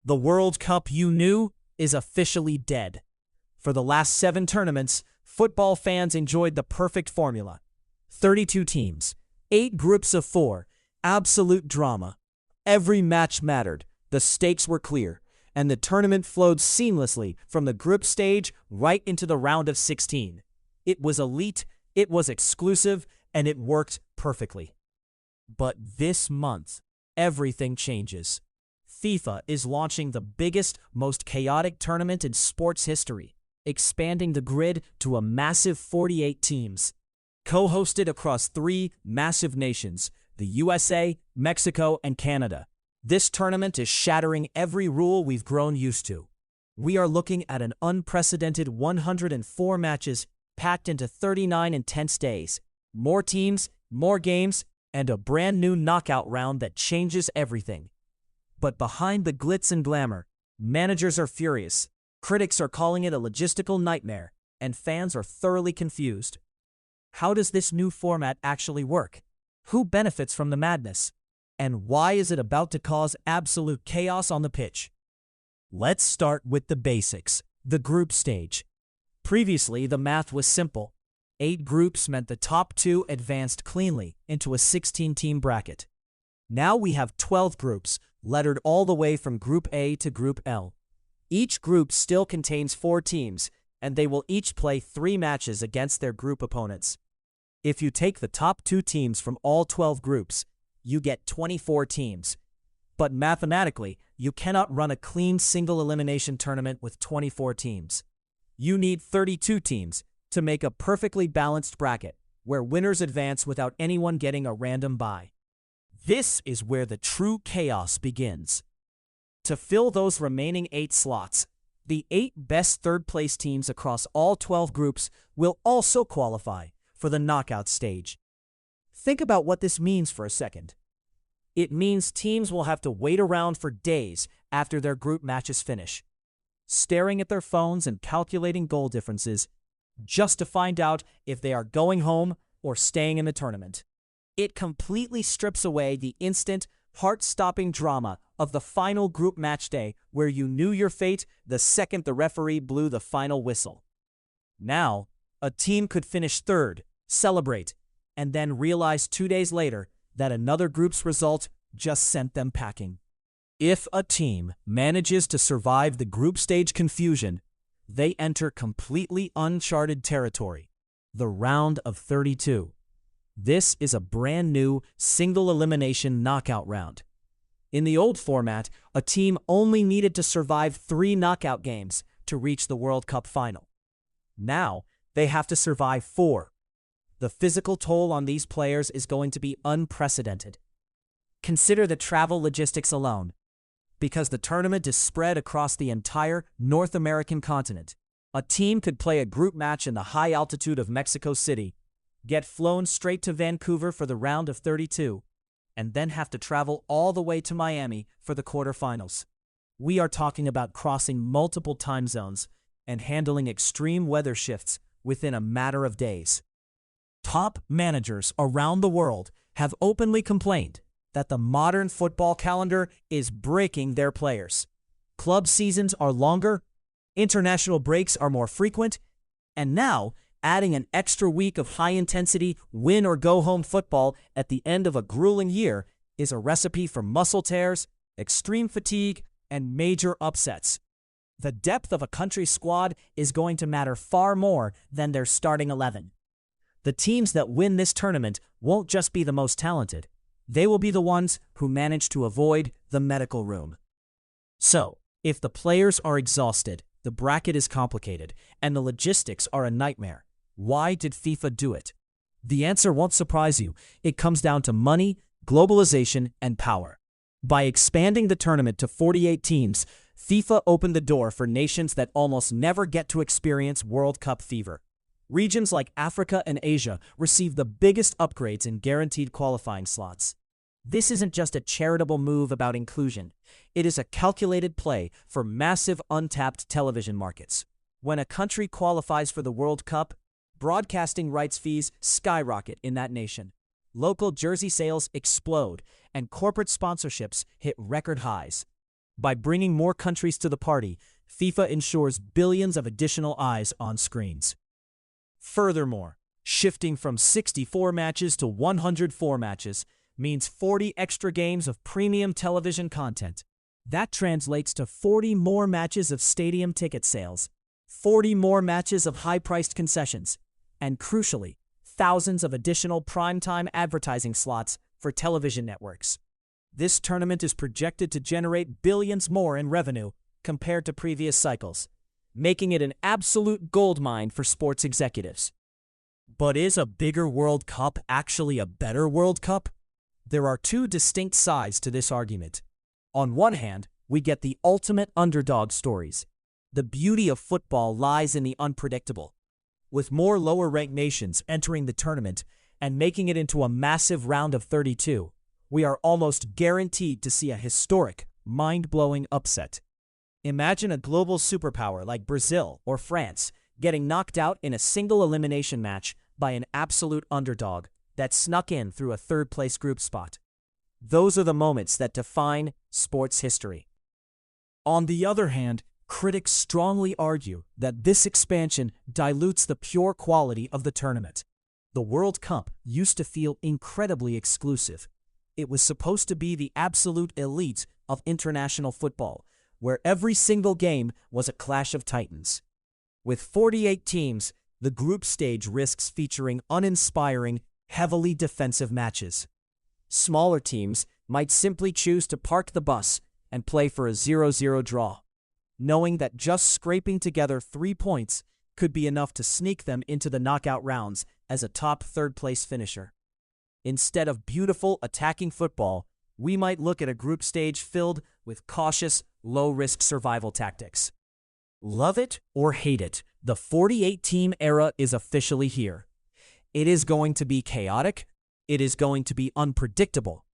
The World Cup you knew is officially dead. For the last 7 tournaments, football fans enjoyed the perfect formula. 32 teams, 8 groups of 4, absolute drama. Every match mattered, the stakes were clear, and the tournament flowed seamlessly from the group stage right into the round of 16. It was elite, it was exclusive, and it worked perfectly. But this month, everything changes. FIFA is launching the biggest, most chaotic tournament in sports history, expanding the grid to a massive 48 teams. Co-hosted across 3 massive nations, the USA, Mexico, and Canada. This tournament is shattering every rule we've grown used to. We are looking at an unprecedented 104 matches packed into 39 intense days. More teams, more games, and a brand new knockout round that changes everything. But behind the glitz and glamour, managers are furious, critics are calling it a logistical nightmare, and fans are thoroughly confused. How does this new format actually work? Who benefits from the madness? And why is it about to cause absolute chaos on the pitch? Let's start with the basics, the group stage. Previously, the math was simple. 8 groups meant the top 2 advanced cleanly into a 16-team bracket. Now we have 12 groups, lettered all the way from Group A to Group L. Each group still contains 4 teams, and they will each play 3 matches against their group opponents. If you take the top 2 teams from all 12 groups, you get 24 teams. But mathematically, you cannot run a clean single-elimination tournament with 24 teams. You need 32 teams to make a perfectly balanced bracket, where winners advance without anyone getting a random bye. This is where the true chaos begins. To fill those remaining 8 slots, the 8 best third-place teams across all 12 groups will also qualify for the knockout stage. Think about what this means for a second. It means teams will have to wait around for days after their group matches finish, staring at their phones and calculating goal differences just to find out if they are going home or staying in the tournament. It completely strips away the instant, heart-stopping drama of the final group match day where you knew your fate the second the referee blew the final whistle. Now, a team could finish 3rd, celebrate, and then realize 2 days later that another group's result just sent them packing. If a team manages to survive the group stage confusion, they enter completely uncharted territory, the round of 32. This is a brand new single-elimination knockout round. In the old format, a team only needed to survive 3 knockout games to reach the World Cup final. Now, they have to survive 4. The physical toll on these players is going to be unprecedented. Consider the travel logistics alone. Because the tournament is spread across the entire North American continent, a team could play a group match in the high altitude of Mexico City, get flown straight to Vancouver for the round of 32, and then have to travel all the way to Miami for the quarterfinals. We are talking about crossing multiple time zones and handling extreme weather shifts within a matter of days. Top managers around the world have openly complained that the modern football calendar is breaking their players. Club seasons are longer, international breaks are more frequent, and now adding an extra week of high-intensity win-or-go-home football at the end of a grueling year is a recipe for muscle tears, extreme fatigue, and major upsets. The depth of a country's squad is going to matter far more than their starting 11. The teams that win this tournament won't just be the most talented. They will be the ones who manage to avoid the medical room. So, if the players are exhausted, the bracket is complicated, and the logistics are a nightmare, why did FIFA do it? The answer won't surprise you. It comes down to money, globalization, and power. By expanding the tournament to 48 teams, FIFA opened the door for nations that almost never get to experience World Cup fever. Regions like Africa and Asia receive the biggest upgrades in guaranteed qualifying slots. This isn't just a charitable move about inclusion. It is a calculated play for massive untapped television markets. When a country qualifies for the World Cup, broadcasting rights fees skyrocket in that nation. Local jersey sales explode, and corporate sponsorships hit record highs. By bringing more countries to the party, FIFA ensures billions of additional eyes on screens. Furthermore, shifting from 64 matches to 104 matches means 40 extra games of premium television content. That translates to 40 more matches of stadium ticket sales, 40 more matches of high-priced concessions, and crucially, thousands of additional primetime advertising slots for television networks. This tournament is projected to generate billions more in revenue compared to previous cycles, making it an absolute goldmine for sports executives. But is a bigger World Cup actually a better World Cup? There are two distinct sides to this argument. On one hand, we get the ultimate underdog stories. The beauty of football lies in the unpredictable. With more lower-ranked nations entering the tournament and making it into a massive round of 32, we are almost guaranteed to see a historic, mind-blowing upset. Imagine a global superpower like Brazil or France getting knocked out in a single elimination match by an absolute underdog that snuck in through a third-place group spot. Those are the moments that define sports history. On the other hand, critics strongly argue that this expansion dilutes the pure quality of the tournament. The World Cup used to feel incredibly exclusive. It was supposed to be the absolute elite of international football, where every single game was a clash of titans. With 48 teams, the group stage risks featuring uninspiring, heavily defensive matches. Smaller teams might simply choose to park the bus and play for a 0-0 draw, knowing that just scraping together 3 points could be enough to sneak them into the knockout rounds as a top third-place finisher. Instead of beautiful attacking football, we might look at a group stage filled with cautious, low-risk survival tactics. Love it or hate it, the 48-team era is officially here. It is going to be chaotic, it is going to be unpredictable,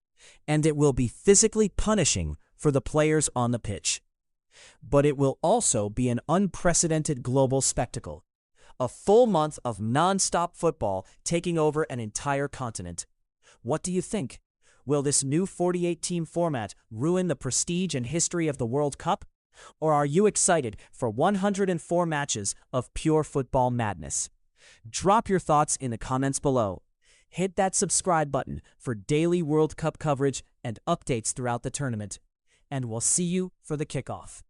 and it will be physically punishing for the players on the pitch. But it will also be an unprecedented global spectacle. A full month of non-stop football taking over an entire continent. What do you think? Will this new 48-team format ruin the prestige and history of the World Cup? Or are you excited for 104 matches of pure football madness? Drop your thoughts in the comments below. Hit that subscribe button for daily World Cup coverage and updates throughout the tournament. And we'll see you for the kickoff.